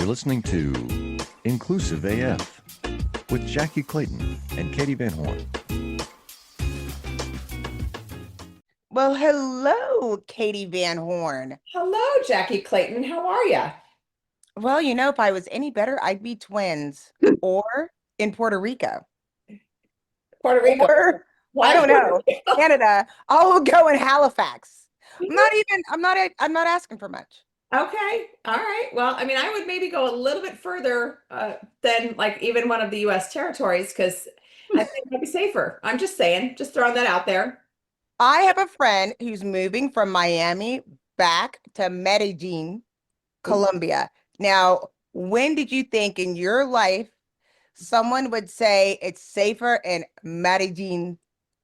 You're listening to Inclusive AF with Jackye Clayton and Katee Van Horn. Well, hello, Katee Van Horn. Hello, Jackye Clayton. How are you? Well, if I was any better, I'd be twins or in Puerto Rico. Puerto Rico. Or Why I don't Puerto know, Rico? Canada. I'll go in Halifax. I'm not asking for much. Okay. All right. Well, I mean, I would maybe go a little bit further than like even one of the U.S. territories because I think it'd be safer. I'm just saying, just throwing that out there. I have a friend who's moving from Miami back to Medellin, Colombia. Now, when did you think in your life someone would say it's safer in Medellin,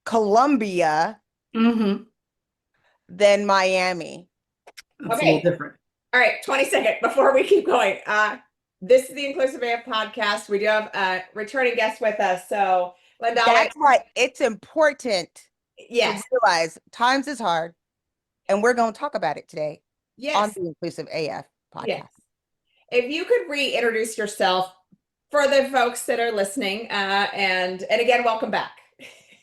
Colombia Mm-hmm. than Miami? That's a Okay. little different. All right, 20-second before we keep going. This is the Inclusive AF podcast. We do have a returning guest with us. So, Lindiwe, That's why it's important yes, to realize times is hard, and we're going to talk about it today on yes, the Inclusive AF podcast. yes. If you could reintroduce yourself for the folks that are listening, and again, welcome back.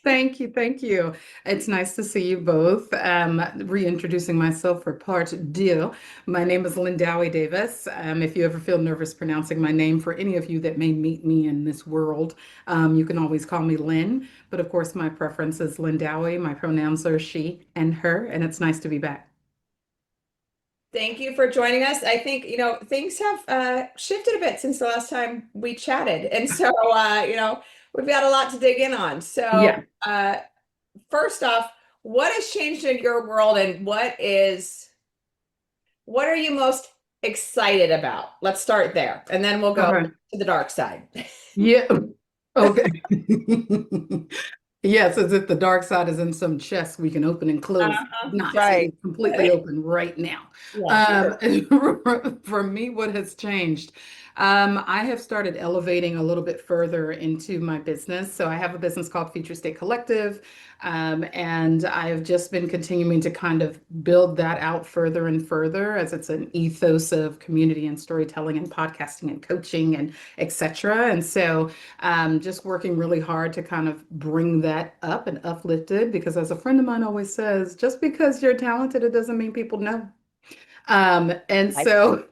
Thank you. Thank you. It's nice to see you both. Reintroducing myself for part deux. My name is Lindiwe Davis. If you ever feel nervous pronouncing my name, for any of you that may meet me in this world, you can always call me Lynn. But of course, my preference is Lindiwe. My pronouns are she and her, and it's nice to be back. Thank you for joining us. I think, things have shifted a bit since the last time we chatted. And so, we've got a lot to dig in on. So, Yeah. First off, what has changed in your world and what are you most excited about? Let's start there. And then we'll go Okay. to the dark side. Yeah. Okay. Yes, as if the dark side is in some chest we can open and close. Uh-huh. Not. Right. It's completely open right now. Yeah. For me, what has changed? I have started elevating a little bit further into my business. So I have a business called Future State Collective, and I have just been continuing to kind of build that out further and further as it's an ethos of community and storytelling and podcasting and coaching and etc. And so just working really hard to kind of bring that up and uplift it because as a friend of mine always says, just because you're talented, it doesn't mean people know. And I- so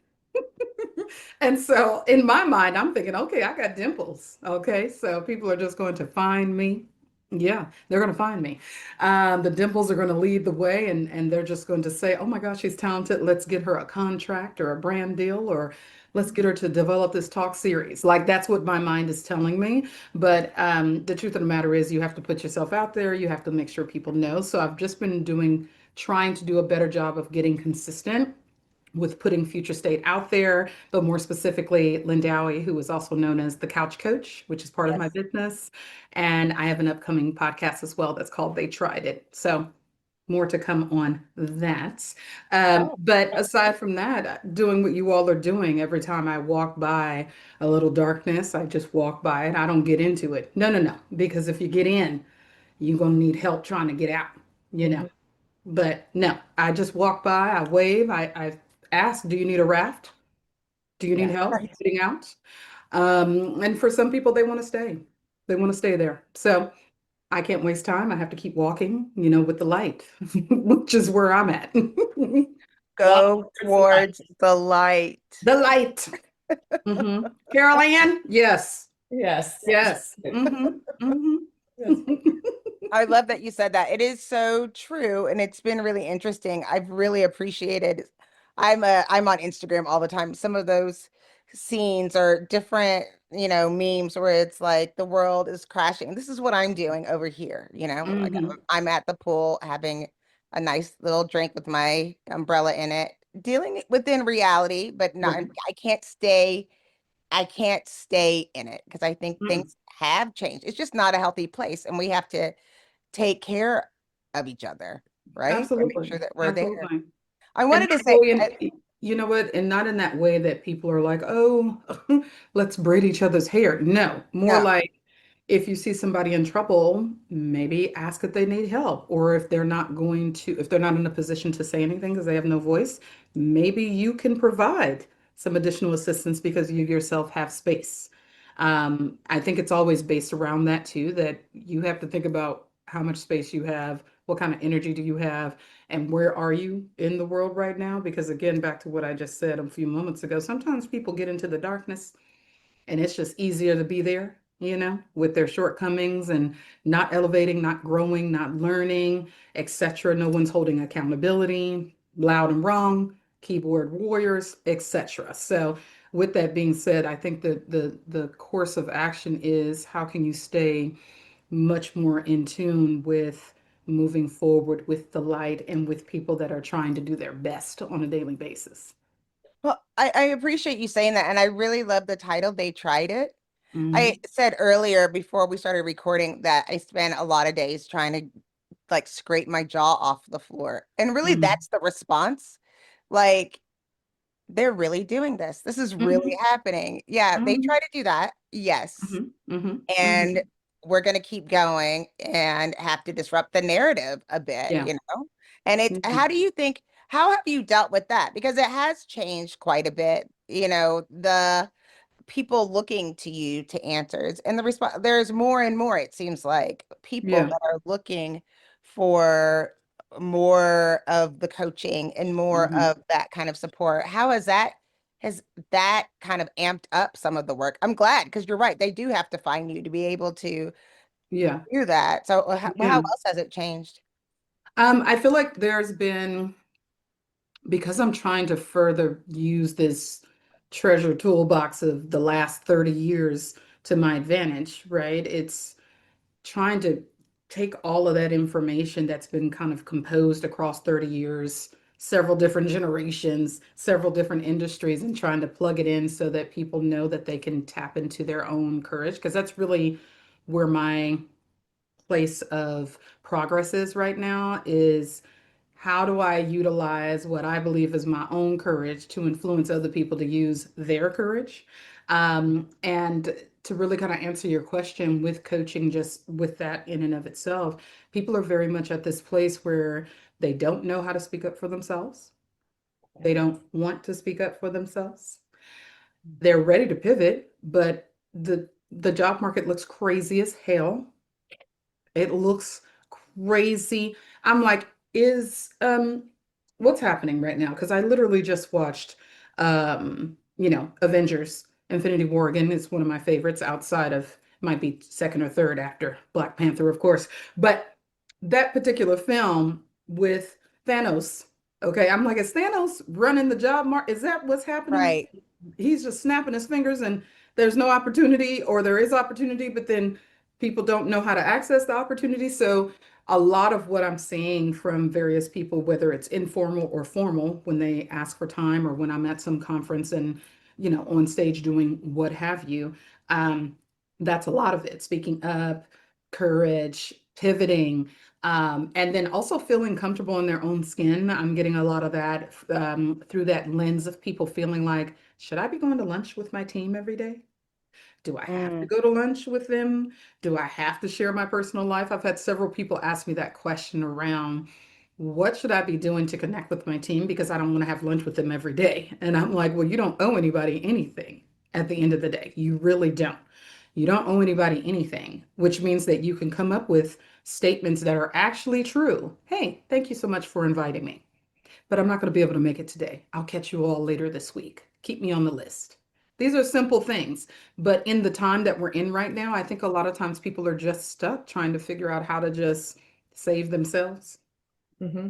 and so in my mind, I'm thinking, okay, I got dimples. Okay, so people are just going to find me. Yeah, they're going to find me. The dimples are going to lead the way, and they're just going to say, oh my gosh, she's talented. Let's get her a contract or a brand deal, or let's get her to develop this talk series. Like that's what my mind is telling me. But the truth of the matter is, you have to put yourself out there. You have to make sure people know. So I've just been trying to do a better job of getting consistent with putting Future State out there, but more specifically, Lindiwe, who is also known as the Couch Coach, which is part of my Yes. business. And I have an upcoming podcast as well that's called They Tried It. So more to come on that. Oh, But aside from that, doing what you all are doing, every time I walk by a little darkness, I just walk by it. I don't get into it. No, no, no. Because if you get in, you're going to need help trying to get out, you know. mhm. But no, I just walk by, I wave, I ask, do you need a raft? Do you need Yeah. help Right. getting out? And for some people, they want to stay. They want to stay there. So I can't waste time. I have to keep walking, with the light, which is where I'm at. Walk Go towards the light. towards the light. The light. Carol Ann? Yes. Yes. Yes. Yes. I love that you said that. It is so true, and it's been really interesting. I've really appreciated. I'm on Instagram all the time. Some of those scenes are different, memes where it's like the world is crashing. This is what I'm doing over here, like Mhm. I'm at the pool having a nice little drink with my umbrella in it, dealing within reality, but not. Right. I can't stay in it because I think Mm. things have changed. It's just not a healthy place, and we have to take care of each other, right? Or make Absolutely. sure that we're there. Absolutely. I And wanted to not say, you know what? And not in that way that people are like, oh, let's braid each other's hair. No, more no, like if you see somebody in trouble, maybe ask if they need help. Or if they're not in a position to say anything because they have no voice, maybe you can provide some additional assistance because you yourself have space. I think it's always based around that too, that you have to think about how much space you have, what kind of energy do you have, and where are you in the world right now? Because again, back to what I just said a few moments ago, sometimes people get into the darkness and it's just easier to be there, with their shortcomings and not elevating, not growing, not learning, etc. No one's holding accountability, loud and wrong, keyboard warriors, etc. So with that being said, I think that the course of action is how can you stay much more in tune with moving forward with the light and with people that are trying to do their best on a daily basis. Well, I appreciate you saying that. And I really love the title, They Tried It. I Mhm. said earlier before we started recording that I spent a lot of days trying to like scrape my jaw off the floor. And really, Mhm. that's the response. Like, they're really doing this. This is really Mhm. happening. Yeah, they Mhm. try to do that. Yes. Mhm. Mhm. And Mhm. we're going to keep going and have to disrupt the narrative a bit, Yeah. And it's, Mhm. how have you dealt with that? Because it has changed quite a bit, the people looking to you to answers and the response. There's more and more, it seems like, people Yeah. that are looking for more of the coaching and more Mhm. of that kind of support. Has that kind of amped up some of the work? I'm glad, because you're right, they do have to find you to be able to Yeah. do that. So how Yeah. else has it changed? I feel like there's been, because I'm trying to further use this treasure toolbox of the last 30 years to my advantage, right? It's trying to take all of that information that's been kind of composed across 30 years, several different generations, several different industries, and trying to plug it in so that people know that they can tap into their own courage. Because that's really where my place of progress is right now, is how do I utilize what I believe is my own courage to influence other people to use their courage? And to really kind of answer your question with coaching, just with that in and of itself, people are very much at this place where they don't know how to speak up for themselves. They don't want to speak up for themselves. They're ready to pivot, but the job market looks crazy as hell. It looks crazy. I'm like, is what's happening right now? Because I literally just watched Avengers Infinity War again. It's one of my favorites outside of, might be second or third after Black Panther, of course. But that particular film with Thanos, okay, I'm like, is Thanos running the job market? Is that what's happening? Right. He's just snapping his fingers and there's no opportunity, or there is opportunity, but then people don't know how to access the opportunity. So a lot of what I'm seeing from various people, whether it's informal or formal, when they ask for time or when I'm at some conference and, on stage doing what have you, um, that's a lot of it. Speaking up, courage, pivoting, and then also feeling comfortable in their own skin. I'm getting a lot of that through that lens of people feeling like, should I be going to lunch with my team every day? Do I have to Mm. go to lunch with them? Do I have to share my personal life? I've had several people ask me that question around, what should I be doing to connect with my team? Because I don't want to have lunch with them every day. And I'm like, well, you don't owe anybody anything at the end of the day. You really don't. You don't owe anybody anything, which means that you can come up with statements that are actually true. Hey, thank you so much for inviting me, but I'm not going to be able to make it today. I'll catch you all later this week. Keep me on the list. These are simple things, but in the time that we're in right now, I think a lot of times people are just stuck trying to figure out how to just save themselves, Hmm.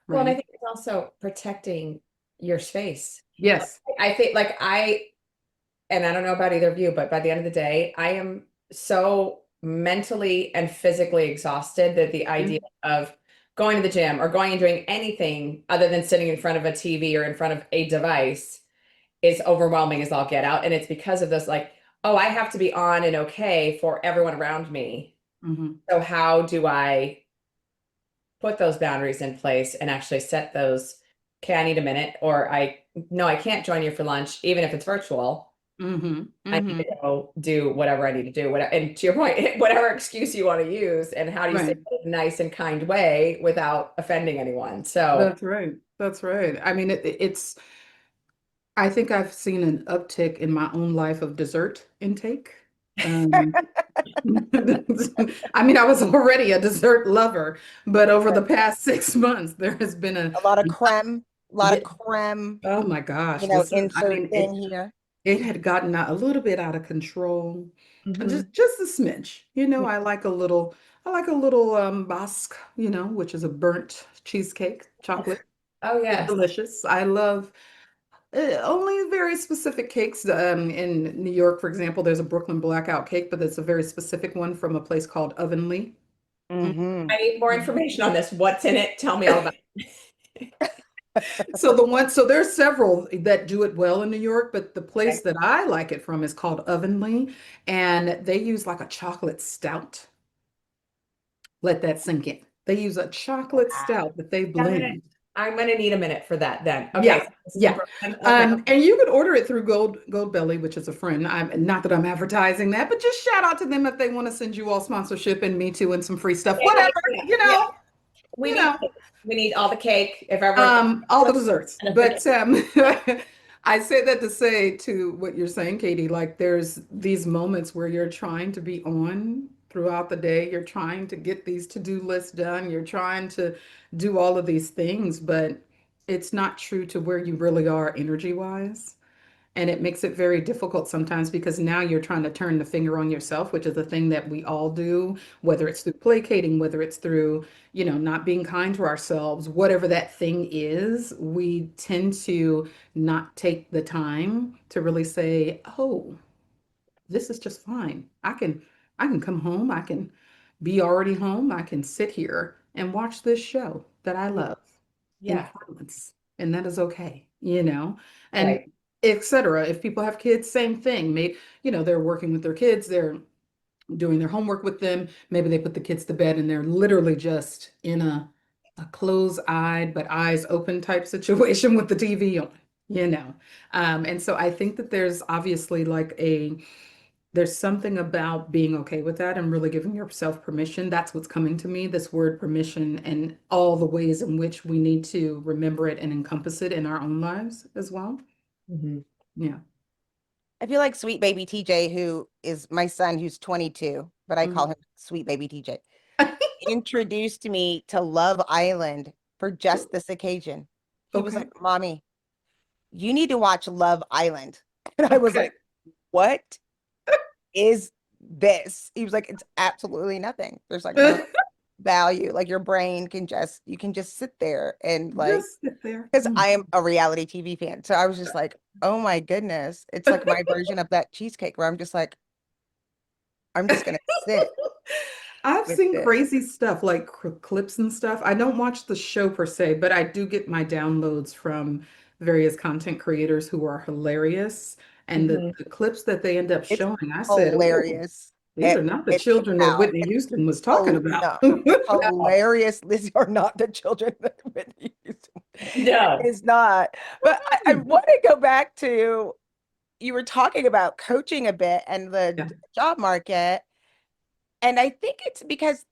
Well, and I right? think it's also protecting your space. Yes. I think and I don't know about either of you, but by the end of the day, I am so mentally and physically exhausted that the Yeah. idea of going to the gym or going and doing anything other than sitting in front of a TV or in front of a device is overwhelming as all get out. And it's because of this, like, oh, I have to be on and okay for everyone around me. Hmm. So how do I put those boundaries in place and actually set those, okay, I need a minute, or no, I can't join you for lunch, even if it's virtual. Hmm. I need Hmm. to go do whatever I need to do. Whatever, and to your point, whatever excuse you want to use, and how do you say Right. it in a nice and kind way without offending anyone? So, That's right. That's right. I mean, I think I've seen an uptick in my own life of dessert intake. Um, I mean, I was already a dessert lover, but over the past 6 months, there has been A lot yeah, of creme, oh my gosh, this is, I insert mean, thing here. it had gotten a little bit out of control. Mhm. Just a smidge. I like a little basque, which is a burnt cheesecake, chocolate. Oh, It's yes. delicious. I love only very specific cakes. In New York, for example, there's a Brooklyn blackout cake, but it's a very specific one from a place called Ovenly. Hmm. I need more information on this. What's in it? Tell me all about it. So there's several that do it well in New York, but the place Okay. that I like it from is called Ovenly, and they use like a chocolate stout. Let that sink in. They use a chocolate stout that they I'm gonna, blend. I'm gonna need a minute for that then. Okay. Yeah, So this is in yeah. Brooklyn. Okay. And you could order it through Gold Belly, which is a friend. I'm not that I'm advertising that, but just shout out to them if they want to send you all sponsorship and me too and some free stuff, Yeah, whatever, yeah, you yeah. know, We you need know. cake. We need all the cake. If ever All the desserts. and a But freaking I say that to say to what you're saying, Katie, like there's these moments where you're trying to be on throughout the day. You're trying to get these to-do lists done. You're trying to do all of these things, but it's not true to where you really are energy-wise. And it makes it very difficult sometimes because now you're trying to turn the finger on yourself, which is a thing that we all do, whether it's through placating, whether it's through, not being kind to ourselves, whatever that thing is, we tend to not take the time to really say, oh, this is just fine. I can come home, I can be already home, I can sit here and watch this show that I love in yeah, silence, and that is okay, and right. etc. If people have kids, same thing. Maybe, they're working with their kids, they're doing their homework with them. Maybe they put the kids to bed and they're literally just in a closed-eyed but eyes open type situation with the TV on, you know. And so I think that there's obviously like there's something about being okay with that and really giving yourself permission. That's what's coming to me, this word permission, and all the ways in which we need to remember it and encompass it in our own lives as well. Mhm. Yeah. I feel like sweet baby TJ, who is my son, who's 22, but I call Mhm. him sweet baby TJ, introduced me to Love Island for just this occasion. He was Okay. like, Mommy, you need to watch Love Island. And I was Okay. like, what is this? He was like, it's absolutely nothing. There's like no value. Like your brain you can just sit there and like, Just sit there. because Mm. I am a reality TV fan. So I was just like, oh my goodness. It's like my version of that cheesecake where I'm just like, I'm just gonna sit I've with seen this. crazy stuff like clips and stuff. I don't watch the show per se, but I do get my downloads from various content creators who are hilarious. And the, Mhm. the clips that they end up It's showing, I said, oh, hilarious. these are not the It's children that wow. Whitney Houston was talking Oh about. no. Hilarious. These are not the children that Whitney Houston No. is not. But I want to go back to you were talking about coaching a bit and the Yeah. job market. And I think it's because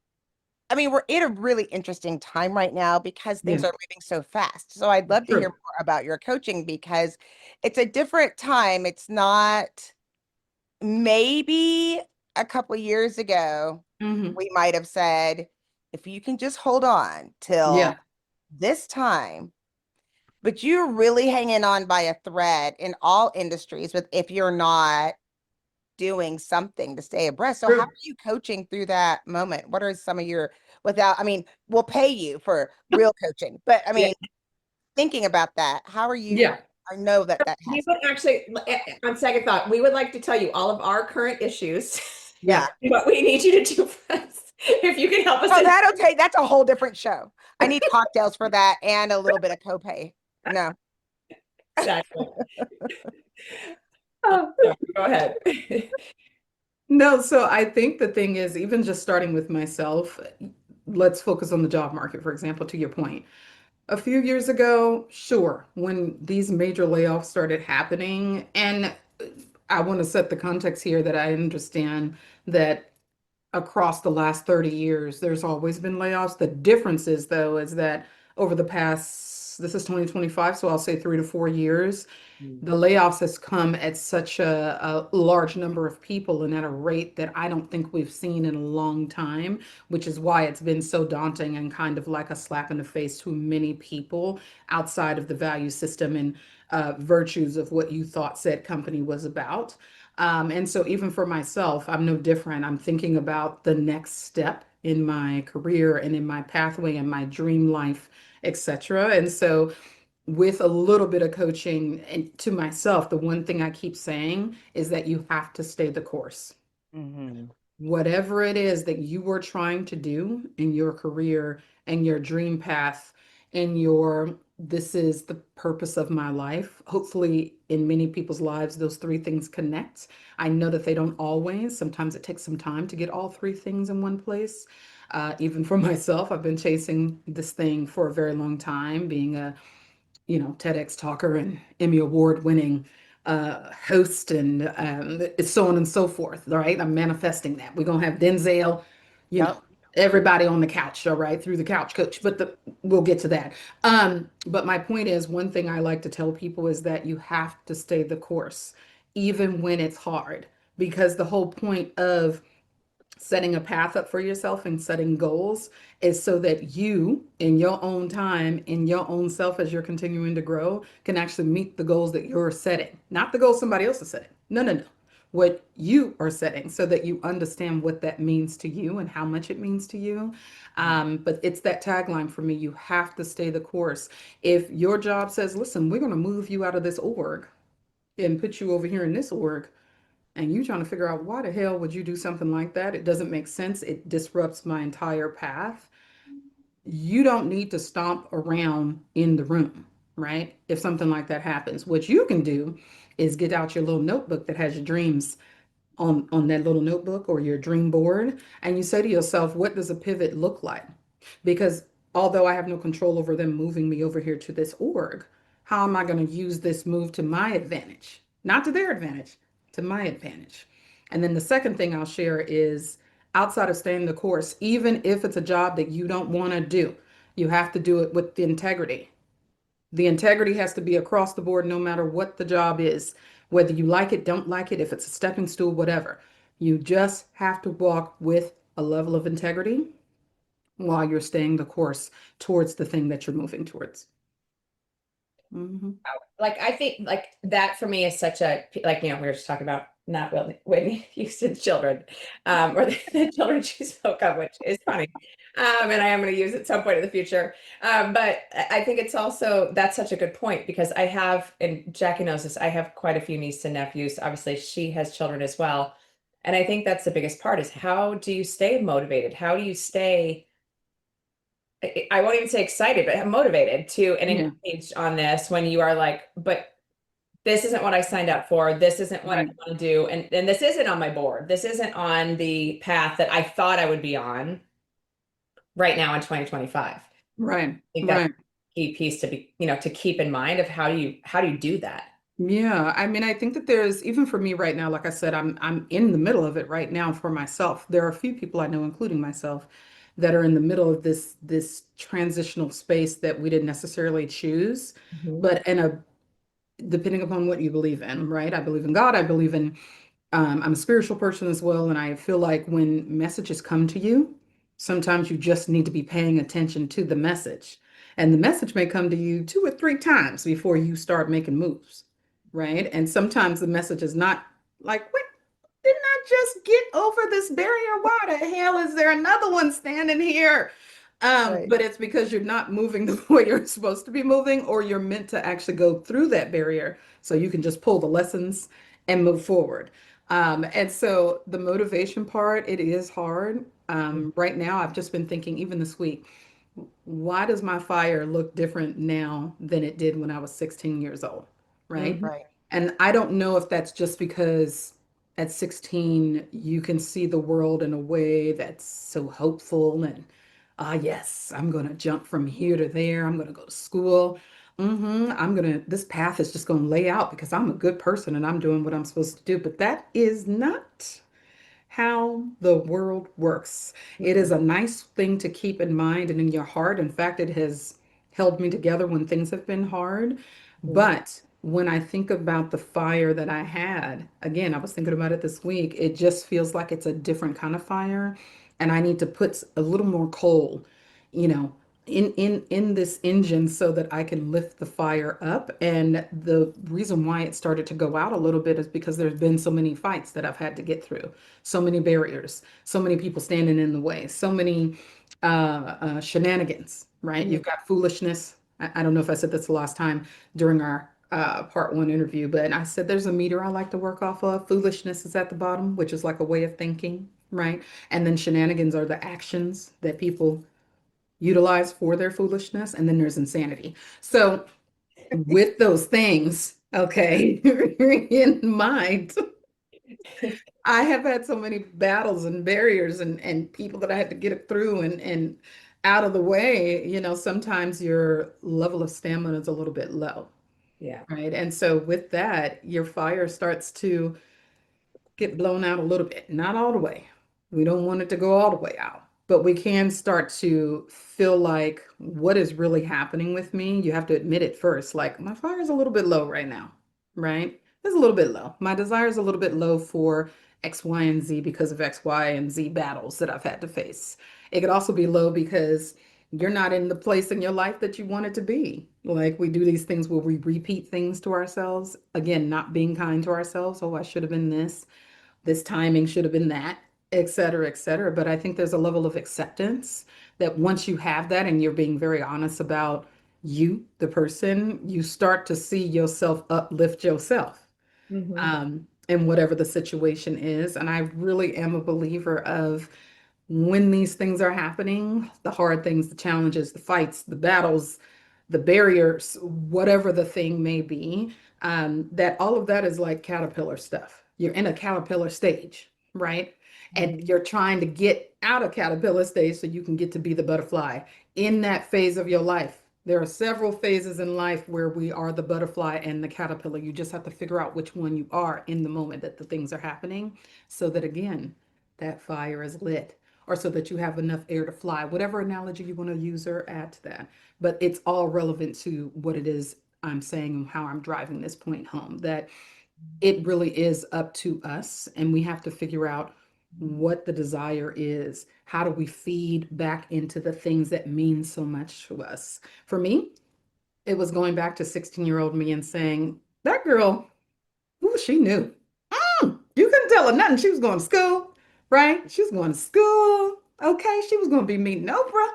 I mean, we're in a really interesting time right now because things Yeah. are moving so fast. So I'd love to hear True. more about your coaching because it's a different time. It's not maybe a couple of years ago, Hmm. we might have said, if you can just hold on Yeah. till this time, but you're really hanging on by a thread in all industries with if you're not doing something to stay abreast. So how True. are you coaching through that moment? What are some of your without, I mean, we'll pay you for real coaching, but I Yeah. mean, thinking about that, how are you? Yeah. I know that that We has, would actually, on second thought, we would like to tell you all of our current issues, yeah. Yeah. what we need you to do for us. If you can help us. Oh, that'll take, that's a whole different show. I need cocktails for that and a little bit of copay. No. Exactly. Oh. Go ahead. No, so I think the thing is, even just starting with myself, let's focus on the job market, for example, to your point. A few years ago, sure, when these major layoffs started happening, and I want to set the context here that I understand that across the last 30 years, there's always been layoffs. The difference is, though, is that over the past, this is 2025, so I'll say 3 to 4 years, Mm. The layoffs has come at such a large number of people and at a rate that I don't think we've seen in a long time, which is why it's been so daunting and kind of like a slap in the face to many people outside of the value system and virtues of what you thought said company was about. And so even for myself, I'm no different. I'm thinking about the next step in my career and in my pathway and my dream life, etc. And so with a little bit of coaching and to myself, the one thing I keep saying is that you have to stay the course. Mhm. Whatever it is that you were trying to do in your career and your dream path and your this is the purpose of my life. Hopefully, in many people's lives, those three things connect. I know that they don't always. Sometimes it takes some time to get all three things in one place. Even for myself, I've been chasing this thing for a very long time, being a TEDx talker and Emmy Award winning host and so on and so forth. All right. I'm manifesting that. We're going to have Denzel, you know, Yep. everybody on the couch. All right. Through the couch coach, but we'll get to that. But my point is one thing I like to tell people is that you have to stay the course, even when it's hard, because the whole point of setting a path up for yourself and setting goals is so that you, in your own time, in your own self, as you're continuing to grow, can actually meet the goals that you're setting, not the goals somebody else is setting. No, no, no. What you are setting so that you understand what that means to you and how much it means to you. But it's that tagline for me. You have to stay the course. If your job says, listen, we're going to move you out of this org and put you over here in this org, and you trying to figure out why the hell would you do something like that? It doesn't make sense. It disrupts my entire path. You don't need to stomp around in the room, right? If something like that happens, what you can do is get out your little notebook that has your dreams on that little notebook or your dream board, and you say to yourself, what does a pivot look like? Because although I have no control over them moving me over here to this org, how am I going to use this move to my advantage? Not to their advantage, to my advantage. And then the second thing I'll share is outside of staying the course, even if it's a job that you don't want to do, you have to do it with the integrity. The integrity has to be across the board, no matter what the job is, whether you like it, don't like it, if it's a stepping stool, whatever. You just have to walk with a level of integrity while you're staying the course towards the thing that you're moving towards. Mm-hmm. Like I think like that for me is such a like we were just talking about not Whitney Houston's children, or the children she spoke of, which is funny, and I am going to use it at some point in the future. But I think it's also that's such a good point because I have, and Jackye knows this, I have quite a few nieces and nephews. Obviously, she has children as well, and I think that's the biggest part is how do you stay motivated? How do you stay I won't even say excited, but motivated to and Yeah, engaged on this when you are like, but this isn't what I signed up for. This isn't what I right, want to do. And this isn't on my board. This isn't on the path that I thought I would be on right now in 2025. I right, think that's right. a key piece to be, to keep in mind of how do you do that? Yeah, I mean, I think that there's even for me right now, like I said, I'm in the middle of it right now for myself. There are a few people I know, including myself, that are in the middle of this transitional space that we didn't necessarily choose, Mhm. but in a depending upon what you believe in, right? I believe in God. I believe in I'm a spiritual person as well, and I feel like when messages come to you, sometimes you just need to be paying attention to the message. And the message may come to you two or three times before you start making moves, right? And sometimes the message is not like, wait, didn't I just get over this barrier? Why the hell is there another one standing here? Right. But it's because you're not moving the way you're supposed to be moving, or you're meant to actually go through that barrier so you can just pull the lessons and move forward. And so the motivation part, it is hard. Right now, I've just been thinking, even this week, why does my fire look different now than it did when I was 16 years old? Right. Mhm. Right. And I don't know if that's just because at 16 you can see the world in a way that's so hopeful and yes, I'm going to jump from here to there. I'm going to go to school. This path is just going to lay out because I'm a good person and I'm doing what I'm supposed to do. But that is not how the world works. It is a nice thing to keep in mind and in your heart. In fact, it has held me together when things have been hard. Mhm. But when I think about the fire that I had, again, I was thinking about it this week, it just feels like it's a different kind of fire. And I need to put a little more coal, you know, in this engine so that I can lift the fire up. And the reason why it started to go out a little bit is because there's been so many fights that I've had to get through, so many barriers, so many people standing in the way, so many shenanigans, right? Mhm. You've got foolishness. I don't know if I said this the last time during our part one interview, but I said there's a meter I like to work off of. Foolishness is at the bottom, which is like a way of thinking, right? And then shenanigans are the actions that people utilize for their foolishness. And then there's insanity. So, with those things, okay, in mind, I have had so many battles and barriers and people that I had to get through and out of the way. Sometimes your level of stamina is a little bit low. Yeah. Right. And so with that, your fire starts to get blown out a little bit, not all the way. We don't want it to go all the way out, but we can start to feel like what is really happening with me. You have to admit it first, like my fire is a little bit low right now, right? It's a little bit low. My desire is a little bit low for X, Y, and Z because of X, Y, and Z battles that I've had to face. It could also be low because you're not in the place in your life that you want it to be. Like we do these things where we repeat things to ourselves. Again, not being kind to ourselves. Oh, I should have been this timing should have been that, et cetera, et cetera. But I think there's a level of acceptance that once you have that and you're being very honest about you, the person, you start to see yourself uplift yourself Mhm. in whatever the situation is. And I really am a believer of when these things are happening, the hard things, the challenges, the fights, the battles, the barriers, whatever the thing may be, that all of that is like caterpillar stuff. You're in a caterpillar stage, right? And you're trying to get out of caterpillar stage so you can get to be the butterfly in that phase of your life. There are several phases in life where we are the butterfly and the caterpillar. You just have to figure out which one you are in the moment that the things are happening so that, again, that fire is lit or so that you have enough air to fly, whatever analogy you want to use or add to that. But it's all relevant to what it is I'm saying and how I'm driving this point home, that it really is up to us and we have to figure out what the desire is. How do we feed back into the things that mean so much to us? For me, it was going back to 16-year-old me and saying, that girl, ooh, she knew. You couldn't tell her nothing. She was going to school, right? She was going to school. Okay. She was going to be meeting Oprah.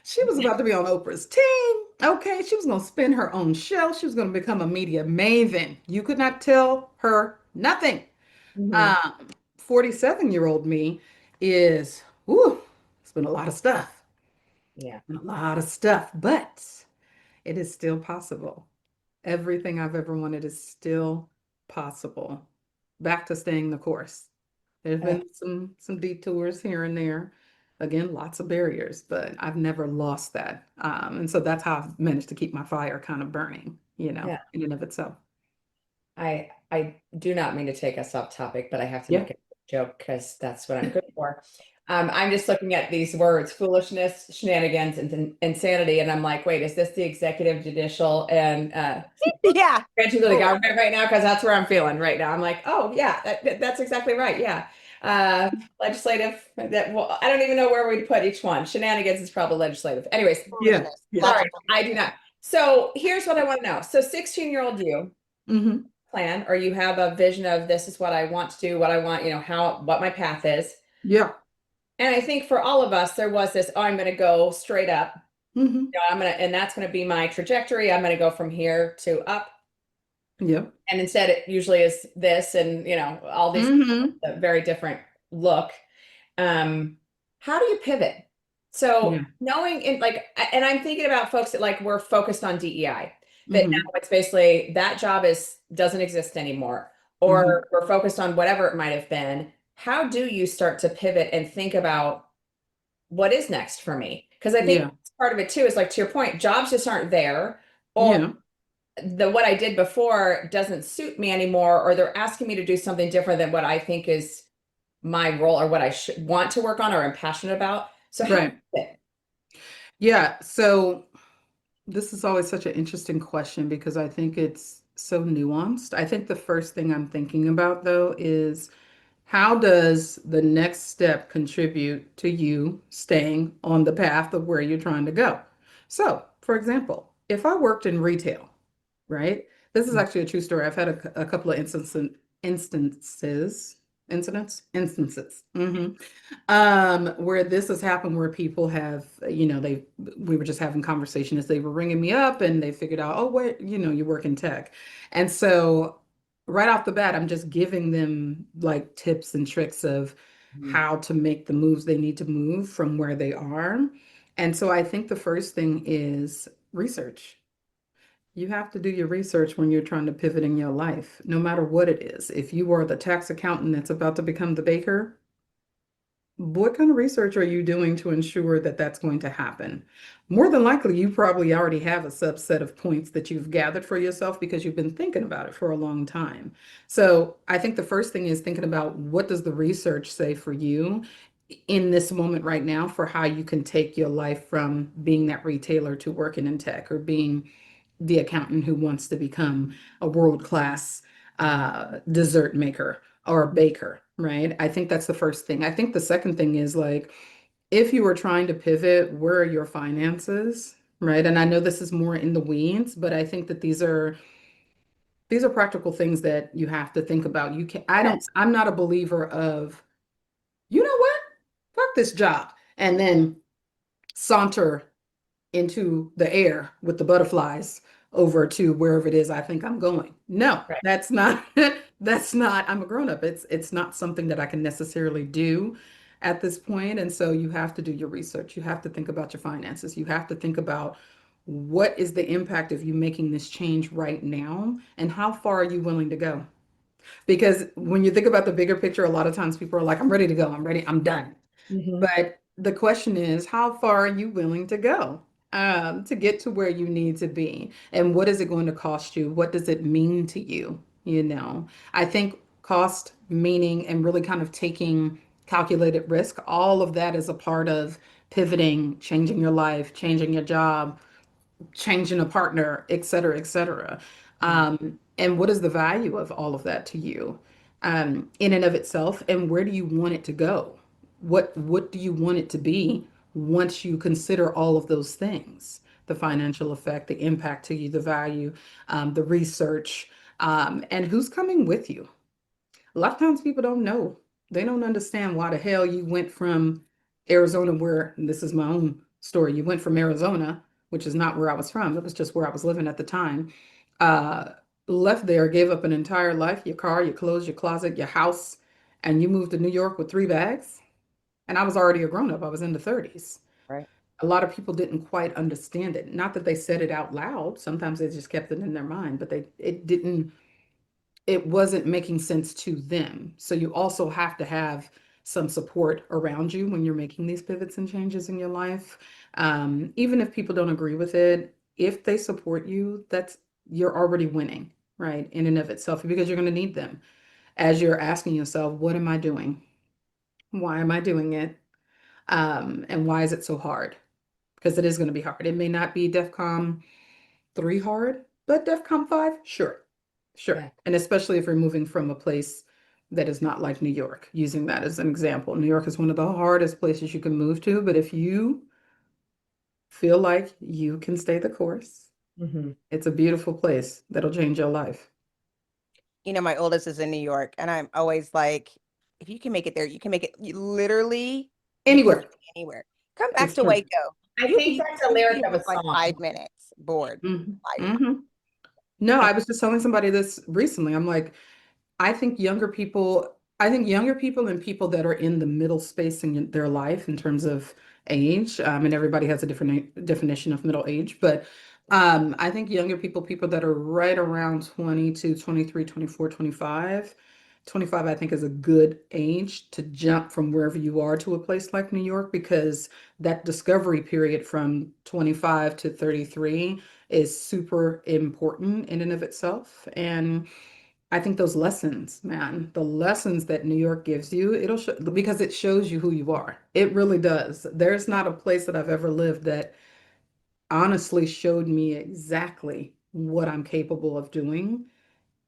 She was about to be on Oprah's team. Okay. She was going to spin her own show. She was going to become a media maven. You could not tell her nothing. Mhm. Um, 47-year-old me is, ooh, it's been a lot of stuff, Yeah. a lot of stuff, but it is still possible. Everything I've ever wanted is still possible. Back to staying the course. There's Uh, been some detours here and there. Again, lots of barriers, but I've never lost that. And so that's how I've managed to keep my fire kind of burning, yeah. in and of itself. I do not mean to take us off topic, but I have to Yeah. make a joke because that's what I'm good for. I'm just looking at these words: foolishness, shenanigans, and insanity, and I'm like, wait, is this the executive, judicial, and Yeah. branches of the government right now? Because that's where I'm feeling right now. I'm like, oh yeah, that's exactly right. Yeah, legislative. Well, I don't even know where we'd put each one. Shenanigans is probably legislative. Anyways, Yeah. Foolishness. Yeah. sorry, I do not. So here's what I want to know. So 16-year-old you Mm-hmm. plan, or you have a vision of this is what I want to do, what I want, what my path is. Yeah. And I think for all of us, there was this, oh, I'm going to go straight up. Mm-hmm. And that's going to be my trajectory. I'm going to go from here to up. Yeah. And instead it usually is this, and, all these Mm-hmm. very different look. How do you pivot? So Yeah. knowing and I'm thinking about folks that we're focused on DEI, that Mm-hmm. now it's basically that job doesn't exist anymore, Mm-hmm. or we're focused on whatever it might have been. How do you start to pivot and think about what is next for me? Because I think Yeah. part of it too is to your point, jobs just aren't there, or Yeah. what I did before doesn't suit me anymore, or they're asking me to do something different than what I think is my role or what I want to work on or am passionate about. So how Right. do you fit? Yeah. So this is always such an interesting question because I think it's so nuanced. I think the first thing I'm thinking about, though, is how does the next step contribute to you staying on the path of where you're trying to go? So, for example, if I worked in retail, right? This is actually a true story. I've had a couple of instances, instances, where this has happened, where people have, we were just having conversations. They were ringing me up and they figured out, oh, wait, you work in tech. And so right off the bat, I'm just giving them like tips and tricks of Mhm. how to make the moves they need to move from where they are. And so I think the first thing is research. You have to do your research when you're trying to pivot in your life, no matter what it is. If you are the tax accountant that's about to become the baker, what kind of research are you doing to ensure that that's going to happen? More than likely, you probably already have a subset of points that you've gathered for yourself because you've been thinking about it for a long time. So I think the first thing is thinking about, what does the research say for you in this moment right now, for how you can take your life from being that retailer to working in tech, or being the accountant who wants to become a world-class dessert maker or a baker, right? I think that's the first thing. I think the second thing is, like, if you are trying to pivot, where are your finances, right? And I know this is more in the weeds, but I think that these are practical things that you have to think about. You can Yes. I'm not a believer of, you know what? Fuck this job. And then saunter into the air with the butterflies over to wherever it is I think I'm going. No, Right. that's not that's not, I'm a grown up. It's not something that I can necessarily do at this point. And so you have to do your research. You have to think about your finances. You have to think about, what is the impact of you making this change right now, and how far are you willing to go? Because when you think about the bigger picture, a lot of times people are like, I'm ready to go. I'm ready. I'm done. Mhm. But the question is, how far are you willing to go to get to where you need to be? And what is it going to cost you? What does it mean to you? I think cost, meaning, and really kind of taking calculated risk, all of that is a part of pivoting, changing your life, changing your job, changing a partner, et cetera, et cetera. And what is the value of all of that to you, in and of itself? And where do you want it to go? What do you want it to be once you consider all of those things? The financial effect, the impact to you, the value, the research, and who's coming with you. A lot of times people don't know. They don't understand why the hell you went from Arizona, where, and this is my own story, you went from Arizona, which is not where I was from. It was just where I was living at the time. Uh, Left there, gave up an entire life, your car, your clothes, your closet, your house, and you moved to New York with 3 bags. And I was already a grown up. I was in the 30s. Right. A lot of people didn't quite understand it. Not that they said it out loud. Sometimes they just kept it in their mind, but it wasn't making sense to them. So you also have to have some support around you when you're making these pivots and changes in your life. Even if people don't agree with it, if they support you, you're already winning, right? In and of itself, because you're going to need them as you're asking yourself, what am I doing? Why am I doing it? And why is it so hard? Because it is going to be hard. It may not be DEFCON 3 hard, but DEFCON 5, sure. Sure. Yeah. And especially if you're moving from a place that is not like New York, using that as an example. New York is one of the hardest places you can move to, but if you feel like you can stay the course, Mhm. it's a beautiful place that'll change your life. My oldest is in New York, and I'm always like, if you can make it there, you can make it. You can Anywhere. stay anywhere. Come back It's to true. Waco. I You'll think be that's a you'll be lyric here of in a like song. 5 minutes, bored. Mhm. Like, Mhm. No, I was just telling somebody this recently. I'm like, I think younger people, and people that are in the middle space in their life in terms of age, and everybody has a different definition of middle age, but I think younger people that are right around 22, 23, 24, 25, 25, I think is a good age to jump from wherever you are to a place like New York, because that discovery period from 25 to 33 is super important in and of itself. And I think those lessons, man, the lessons that New York gives you, it'll show, because it shows you who you are. It really does. There's not a place that I've ever lived that honestly showed me exactly what I'm capable of doing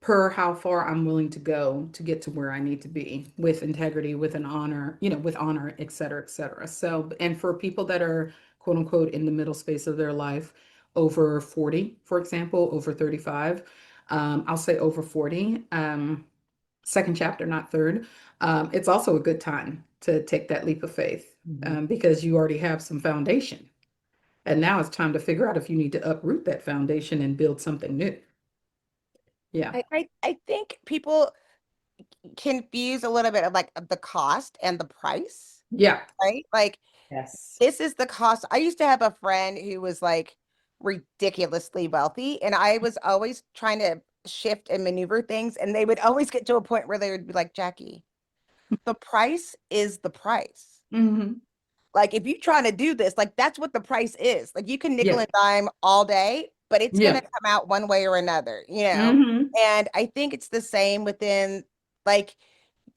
per how far I'm willing to go to get to where I need to be with integrity, with an honor, with honor, et cetera, et cetera. So, and for people that are quote unquote in the middle space of their life, over 40, for example, over 35, I'll say over 40, second chapter, not third. It's also a good time to take that leap of faith because you already have some foundation. And now it's time to figure out if you need to uproot that foundation and build something new. Yeah. I think people confuse a little bit of like the cost and the price, Yeah. right? Like Yes. this is the cost. I used to have a friend who was like ridiculously wealthy, and I was always trying to shift and maneuver things, and they would always get to a point where they would be like, Jackye, the price is the price. Hmm. Like if you're trying to do this, like that's what the price is. Like you can nickel Yeah. and dime all day, but it's Yeah. gonna come out one way or another, you know? Hmm. And I think it's the same within like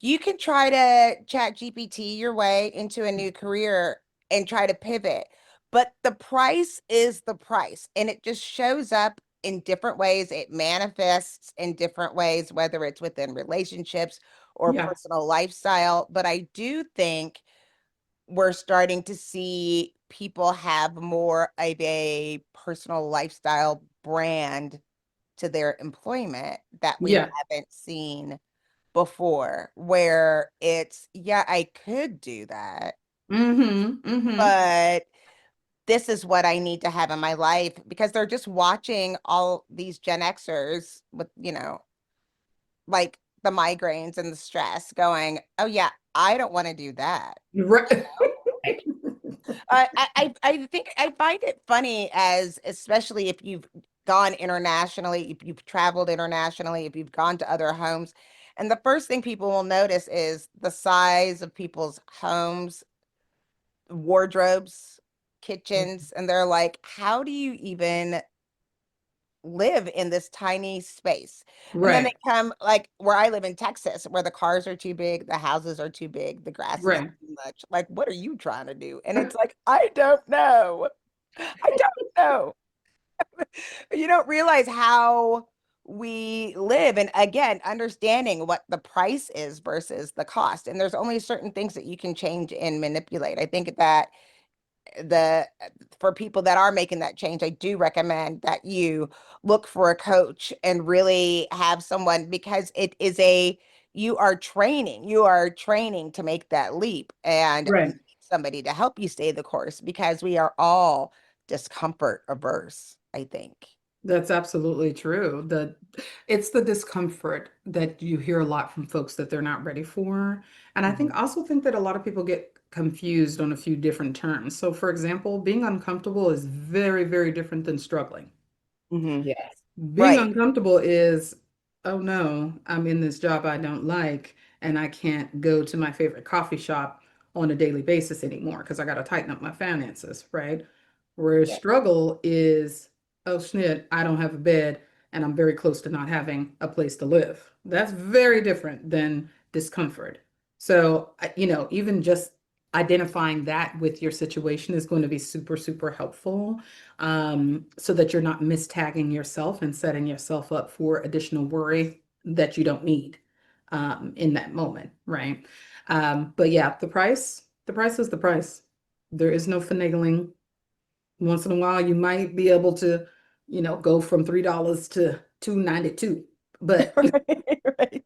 you can try to chat GPT your way into a new career and try to pivot, but the price is the price. And it just shows up in different ways. It manifests in different ways, whether it's within relationships or Yeah. personal lifestyle. But I do think we're starting to see people have more of a personal lifestyle brand to their employment that we Yeah. haven't seen before, where it's, yeah, I could do that, Hmm. Hmm. but this is what I need to have in my life because they're just watching all these Gen Xers with, like the migraines and the stress going, oh, yeah, I don't want to do that. Right. I think I find it funny as especially if you've gone internationally, if you've traveled internationally, if you've gone to other homes, and the first thing people will notice is the size of people's homes, wardrobes, kitchens, and they're like, how do you even live in this tiny space? And then they Right. come like where I live in Texas, where the cars are too big, the houses are too big, the grass is Right. too much. Like, what are you trying to do? And it's like, I don't know. I don't know. You don't realize how we live. And again, understanding what the price is versus the cost. And there's only certain things that you can change and manipulate. I think that the for people that are making that change, I do recommend that you look for a coach and really have someone because it is you are training to make that leap and you Right. need somebody to help you stay the course because we are all discomfort averse, I think. That's absolutely true. It's the discomfort that you hear a lot from folks that they're not ready for. And I Mhm. think that a lot of people get confused on a few different terms. So for example, being uncomfortable is very, very different than struggling. Mhm. Yes. Being Right. uncomfortable is, oh no, I'm in this job I don't like, and I can't go to my favorite coffee shop on a daily basis anymore because I got to tighten up my finances, right? Whereas Yeah. struggle is, oh snit, I don't have a bed and I'm very close to not having a place to live. That's very different than discomfort. So, even just identifying that with your situation is going to be super, super helpful, so that you're not mistagging yourself and setting yourself up for additional worry that you don't need in that moment, right? But yeah, the price is the price. There is no finagling. Once in a while, you might be able to, go from $3 to $2.92, but Right.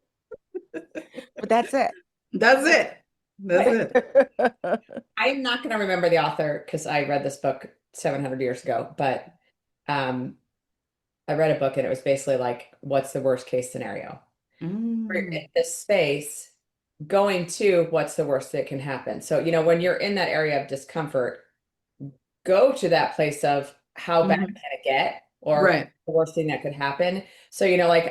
But that's it. that's it. That's it. I'm not going to remember the author because I read this book 700 years ago, but um, I read a book and it was basically like, what's the worst case scenario? We're in Mm, this space going to what's the worst that can happen. So, when you're in that area of discomfort, go to that place of how bad mhm. can it get or Right. the worst thing that could happen. So, like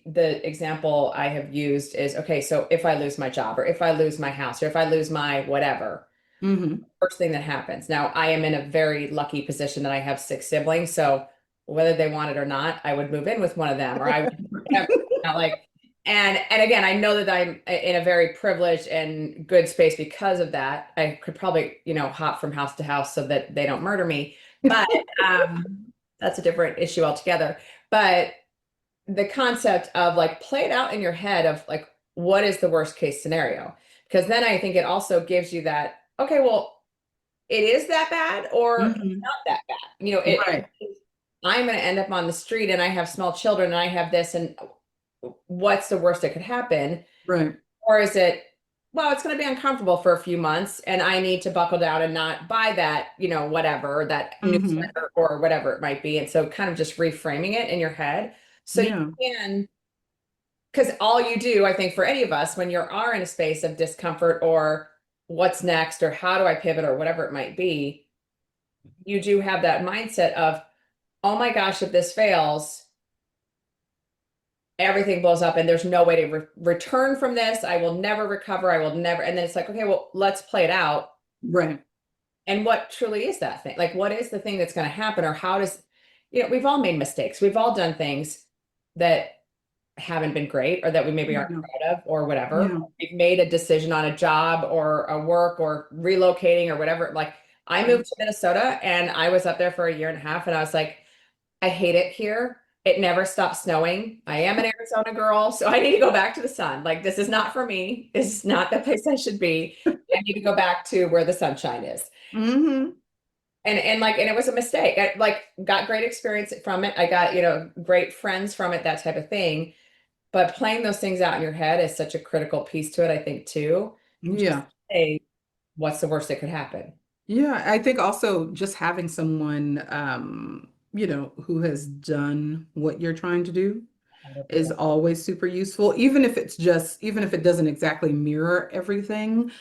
the example I have used is, okay, so if I lose my job or if I lose my house or if I lose my whatever, Hmm. first thing that happens. Now, I am in a very lucky position that I have 6 siblings. So whether they want it or not, I would move in with one of them or I would whatever. Not like, and again, I know that I'm in a very privileged and good space because of that. I could probably, hop from house to house so that they don't murder me. But that's a different issue altogether. But the concept of like play it out in your head of like, what is the worst case scenario? Because then I think it also gives you that, okay, well, it is that bad or it's Mhm. not that bad. Right. I'm going to end up on the street and I have small children and I have this, and what's the worst that could happen? Right. Or is it, well, it's going to be uncomfortable for a few months and I need to buckle down and not buy that, whatever, that new Mhm. sweater or whatever it might be. And so kind of just reframing it in your head so you Yeah. can, because all you do, I think for any of us, when you are in a space of discomfort or what's next or how do I pivot or whatever it might be, you do have that mindset of, oh my gosh, if this fails, everything blows up and there's no way to return from this. I will never recover. I will never. And then it's like, okay, well, let's play it out. Right. And what truly is that thing? Like, what is the thing that's going to happen? Or how does, we've all made mistakes. We've all done things that haven't been great or that we maybe aren't Yeah. proud of or whatever. Yeah. We've made a decision on a job or a work or relocating or whatever. Like, I Right. moved to Minnesota and I was up there for a year and a half and I was like, I hate it here. It never stops snowing. I am an Arizona girl, so I need to go back to the sun. Like, this is not for me. This is not the place I should be. I need to go back to where the sunshine is. Mhm. And it was a mistake. I like got great experience from it. I got, great friends from it, that type of thing. But playing those things out in your head is such a critical piece to it, I think, too. Just Yeah. say, what's the worst that could happen? Yeah, I think also just having someone, who has done what you're trying to do is 100%. always super useful, even if it doesn't exactly mirror everything.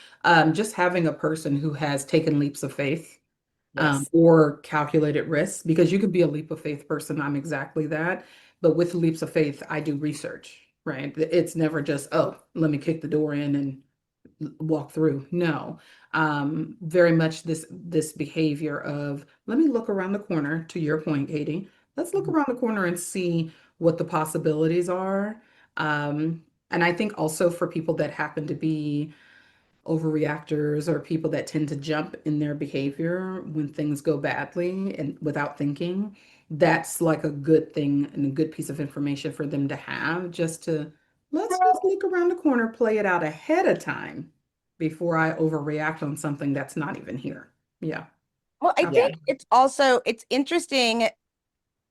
Just having a person who has taken leaps of faith, Yes. or calculated risks, because you could be a leap of faith person. I'm exactly that. But with leaps of faith, I do research, right? It's never just, oh, let me kick the door in and walk through. No, very much this behavior of let me look around the corner. To your point, Katie, let's look Mhm. around the corner and see what the possibilities are. And I think also for people that happen to be overreactors or people that tend to jump in their behavior when things go badly and without thinking, that's like a good thing and a good piece of information for them to have, just to let's just look around the corner, play it out ahead of time before I overreact on something that's not even here. Yeah, Well, I Yeah. think absolutely. it's interesting.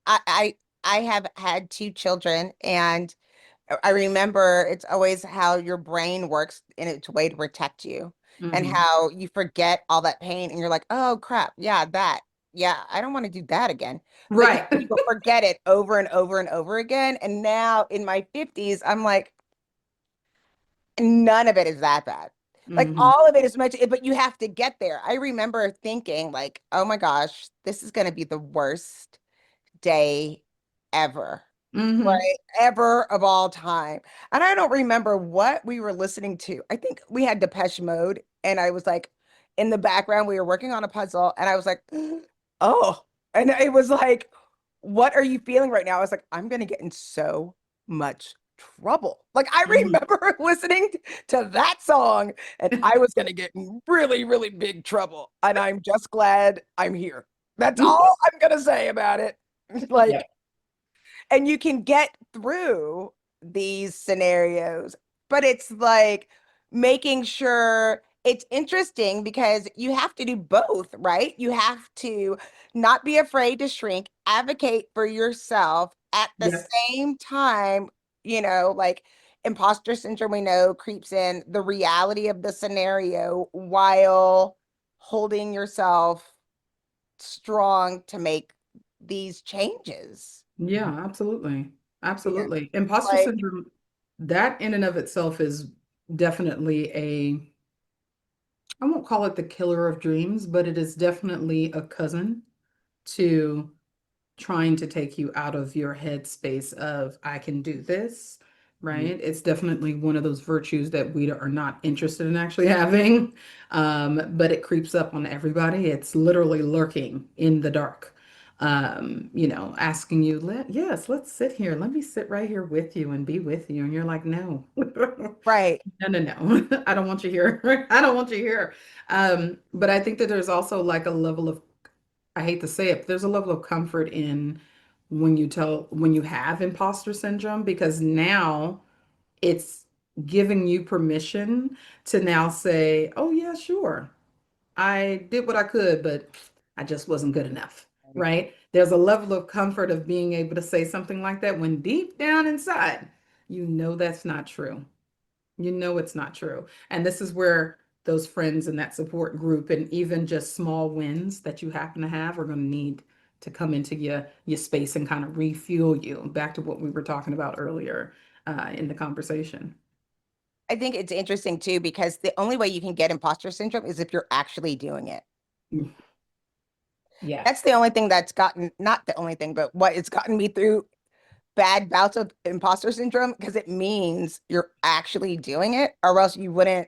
I I, I have had two children, and I remember it's always how your brain works in its way to protect you, and Hmm. how you forget all that pain and you're like, oh crap, yeah, that. Yeah, I don't want to do that again. But Right. you forget it over and over and over again. And now in my 50s, I'm like, none of it is that bad. Like Hmm. all of it is much, but you have to get there. I remember thinking like, oh my gosh, this is going to be the worst day ever. Hmm. Right, ever of all time. And I don't remember what we were listening to. I think we had Depeche Mode, and I was like, in the background, we were working on a puzzle, and I was like, oh, and it was like, what are you feeling right now? I was like, I'm gonna get in so much trouble. Like, I Hmm. remember listening to that song, and I was gonna get in really, really big trouble. And I'm just glad I'm here. That's all I'm gonna say about it. Yeah. Like, and you can get through these scenarios, but it's like making sure it's interesting because you have to do both, right? You have to not be afraid to shrink, advocate for yourself at the Yep. same time, like imposter syndrome we know creeps in the reality of the scenario while holding yourself strong to make these changes. Yeah, absolutely. Yeah. Absolutely. Imposter Like, syndrome, that in and of itself is definitely I won't call it the killer of dreams, but it is definitely a cousin to trying to take you out of your headspace of I can do this, Mhm. right? It's definitely one of those virtues that we are not interested in actually having, but it creeps up on everybody. It's literally lurking in the dark, asking you, yes, let's sit here. Let me sit right here with you and be with you. And you're like, no. right. No, no, no. I don't want you here. I don't want you here. But I think that there's also like a level of, I hate to say it, but there's a level of comfort in when you have imposter syndrome, because now it's giving you permission to now say, oh yeah, sure, I did what I could, but I just wasn't good enough, right? There's a level of comfort of being able to say something like that when deep down inside, you know that's not true. You know it's not true. And this is where those friends and that support group and even just small wins that you happen to have are going to need to come into your space and kind of refuel you. Back to what we were talking about earlier in the conversation. I think it's interesting too, because the only way you can get imposter syndrome is if you're actually doing it. Yeah. That's the only thing that's gotten, not the only thing, but what it's gotten me through bad bouts of imposter syndrome, because it means you're actually doing it, or else you wouldn't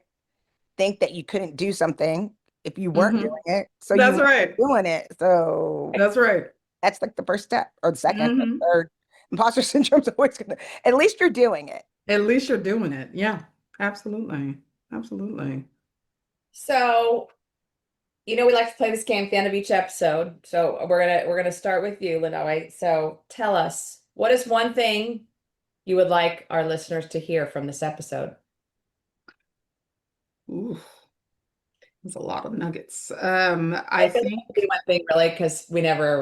think that you couldn't do something if you weren't Mhm. doing it. So you That's weren't right. doing it. So That's right. that's like the first step, or the second, or Mhm. third. Imposter syndrome's always gonna, at least you're doing it. At least you're doing it. Yeah, absolutely. Absolutely. So, we like to play this game at the end of each episode. So we're gonna start with you, Lindiwe. So tell us, what is one thing you would like our listeners to hear from this episode? Ooh, that's a lot of nuggets. I I feel think like we do one thing really because we never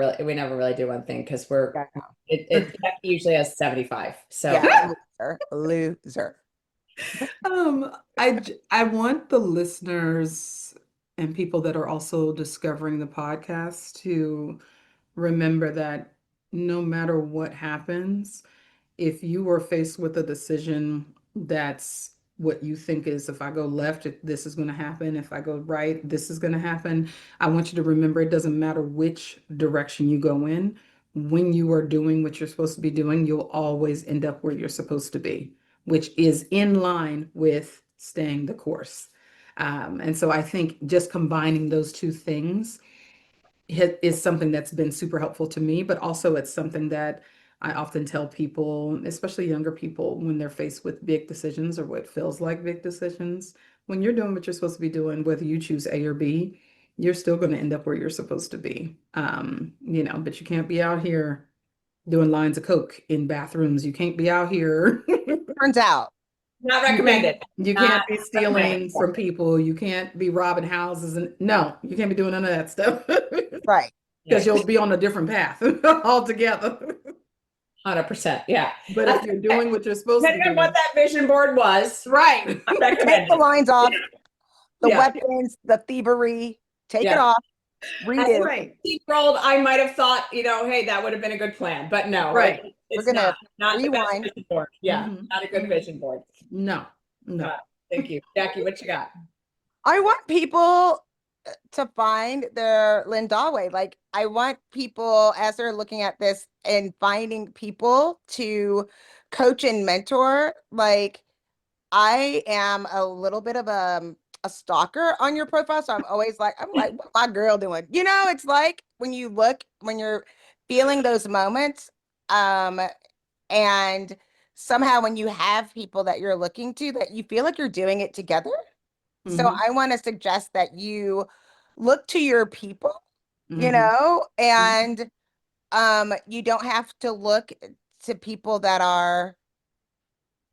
really do one thing because Yeah, it usually has 75. So yeah, loser. I want the listeners and people that are also discovering the podcast to remember that no matter what happens, if you are faced with a decision that's what you think is, if I go left, if this is going to happen, if I go right, this is going to happen. I want you to remember it doesn't matter which direction you go in. When you are doing what you're supposed to be doing, you'll always end up where you're supposed to be, which is in line with staying the course. And so I think just combining those two things is something that's been super helpful to me, but also it's something that I often tell people, especially younger people, when they're faced with big decisions or what feels like big decisions. When you're doing what you're supposed to be doing, whether you choose A or B, you're still going to end up where you're supposed to be. But you can't be out here doing lines of coke in bathrooms. You can't be out here. Turns out, not You recommended. you Not can't be stealing from people. You can't be robbing houses, and no, you can't be doing none of that stuff. right. Because you'll be on a different path altogether. 100%. Yeah. But if you're doing what you're supposed to be Depending on what doing, that vision board was, right? I Take recommend the it. lines off, the Yeah. weapons, the thievery, take it Yeah. off, As redo. a Right. 15-year-old, I might have thought, hey, that would have been a good plan, but no, Right. it's We're gonna not the best rewind. vision board. Yeah, Mhm. not a good vision board. No, no. Thank you, Jackye. What you got? I want people to find their Lindawe. Like, I want people, as they're looking at this and finding people to coach and mentor. Like, I am a little bit of a stalker on your profile. So I'm like, what my girl doing? It's like when when you're feeling those moments, um, and somehow when you have people that you're looking to, that you feel like you're doing it together. So Mhm. I want to suggest that you look to your people, Mhm. and you don't have to look to people that are,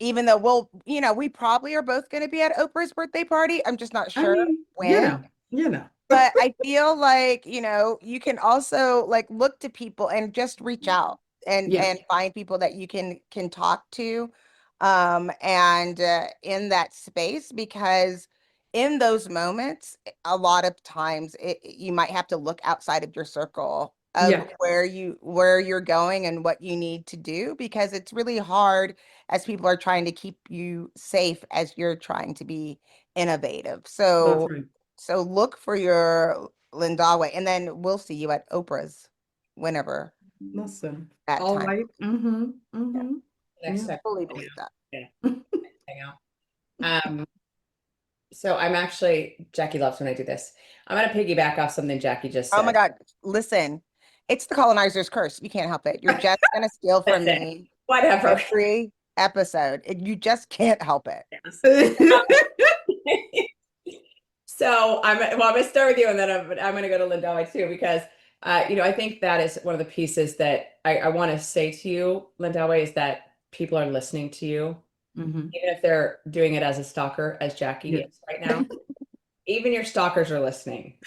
even though we probably are both going to be at Oprah's birthday party. I'm just not I sure mean, when. you know. But I feel like, you can also like look to people and just reach out and Yeah. find people that you can talk to, and in that space, because in those moments, a lot of times you might have to look outside of your circle of Yeah. where you're going and what you need to do, because it's really hard as people are trying to keep you safe as you're trying to be innovative. That's So right. look for your Lindawe, and then we'll see you at Oprah's whenever Listen. that All time. right. Mm-hmm. Yeah, Mm-hmm. Next Yeah. step. fully believe that. Yeah. Hang out. So I'm actually, Jackye loves when I do this. I'm going to piggyback off something Jackye just Oh my said. God, listen, it's the colonizer's curse. You can't help it. You're just gonna steal from Listen, me whatever. every episode. You just can't help it. So I'm going to start with you, and then I'm going to go to Lindiwe too, because I think that is one of the pieces that I want to say to you, Lindiwe, is that people are listening to you, Mhm. even if they're doing it as a stalker, as Jackye Yeah. is right now. Even your stalkers are listening.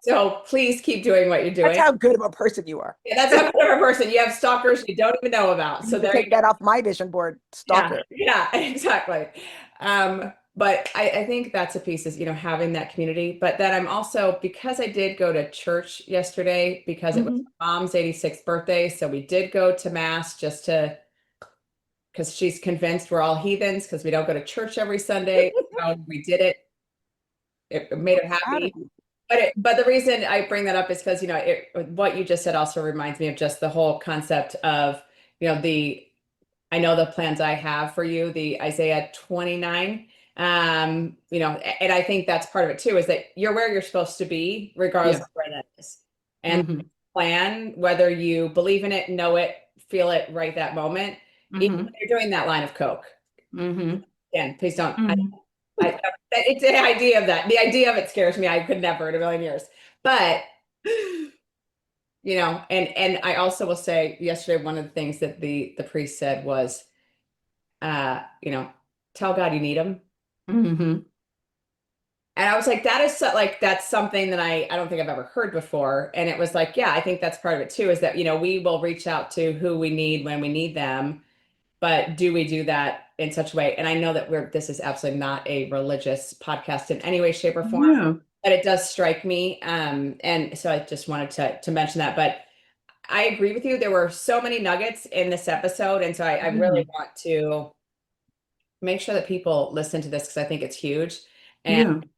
So please keep doing what you're That's doing. how good of a person you are. Yeah, that's how good of a person. You have stalkers you don't even know about. You So need to there you take go. that off my vision board, stalker. Yeah, exactly. But I think that's a piece is, having that community. But then I'm also, because I did go to church yesterday, because it was Mhm. my mom's 86th birthday. So we did go to mass because she's convinced we're all heathens because we don't go to church every Sunday. So we did it. It made her Proud of happy. you. But the reason I bring that up is because, what you just said also reminds me of just the whole concept of, I know the plans I have for you, the Isaiah 29. And I think that's part of it too, is that you're where you're supposed to be, regardless Yeah. of where that is. And Mhm. plan, whether you believe in it, know it, feel it right that moment, even Mhm. when you're doing that line of Coke. Mhm. Again, please don't. Mhm. It's the idea of that. The idea of it scares me. I could never in a million years. But and I also will say yesterday, one of the things that the priest said was, tell God you need him. Mhm. And I was like, that is that's something that I don't think I've ever heard before. And it was like, yeah, I think that's part of it too, is that, we will reach out to who we need when we need them. But do we do that in such a way? And I know that this is absolutely not a religious podcast in any way, shape, or form, Yeah. but it does strike me. And so I just wanted to mention that. But I agree with you. There were so many nuggets in this episode. And so I really want to make sure that people listen to this because I think it's huge. And Yeah.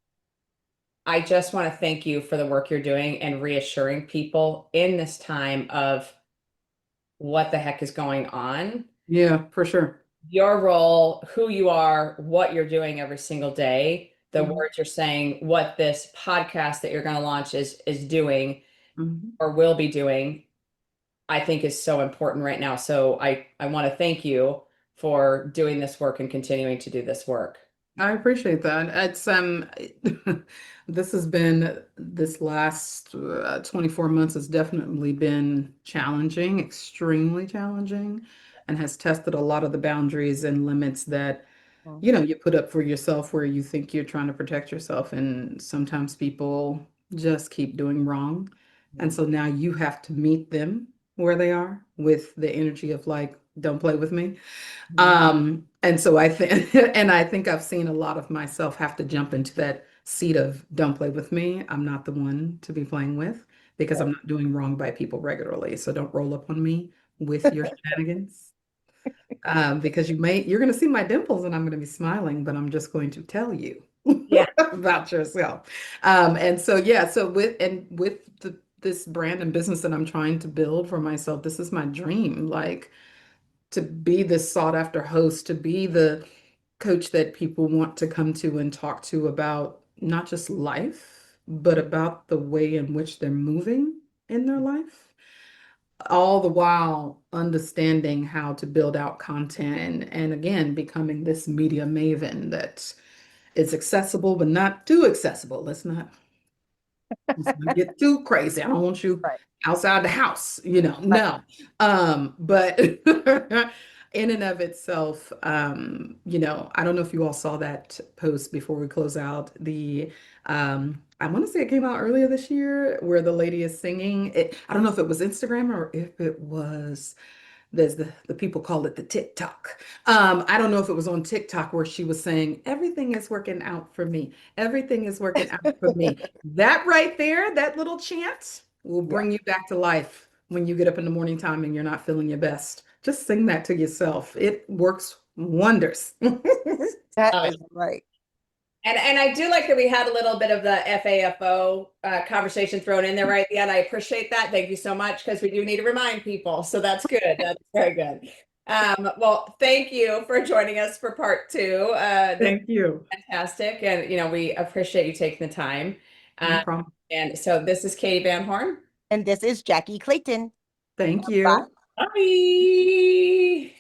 I just want to thank you for the work you're doing and reassuring people in this time of what the heck is going on. Yeah, for sure. Your role, who you are, what you're doing every single day, the Mhm. words you're saying, what this podcast that you're going to launch is doing Mhm. or will be doing, I think is so important right now. So I want to thank you for doing this work and continuing to do this work. I appreciate that. It's this has been this last 24 months has definitely been challenging, extremely challenging, and has tested a lot of the boundaries and limits that Mhm. you put up for yourself where you think you're trying to protect yourself, and sometimes people just keep doing wrong. And so now you have to meet them where they are with the energy of like, don't play with me. And so I think, and I think I've seen a lot of myself have to jump into that seat of don't play with me. I'm not the one to be playing with because I'm not doing wrong by people regularly. So don't roll up on me with your shenanigans. Because you're going to see my dimples and I'm going to be smiling, but I'm just going to tell you Yeah. about yourself. And so, yeah, so with this brand and business that I'm trying to build for myself, this is my dream. Like, to be this sought after host, to be the coach that people want to come to and talk to about not just life, but about the way in which they're moving in their life. All the while understanding how to build out content and again, becoming this media maven that is accessible, but not too accessible. Let's not get too crazy. I don't want you Right. outside the house, Right. no. But in and of itself, I don't know if you all saw that post before we close out. I want to say it came out earlier this year where the lady is singing. I don't know if it was Instagram or if it was there's the people call it the TikTok. I don't know if it was on TikTok where she was saying, everything is working out for me. Everything is working out for me. That right there, that little chant will Yeah. bring you back to life when you get up in the morning time and you're not feeling your best. Just sing that to yourself. It works wonders. That Uh, is right. and I do like that we had a little bit of the FAFO conversation thrown in there right at the end. I appreciate that. Thank you so much because we do need to remind people. So that's good. That's very good. Well, thank you for joining us for part two. Thank you. Fantastic. And, we appreciate you taking the time. No problem. And so this is Katee Van Horn. And this is Jackye Clayton. Thank Bye. you. Bye.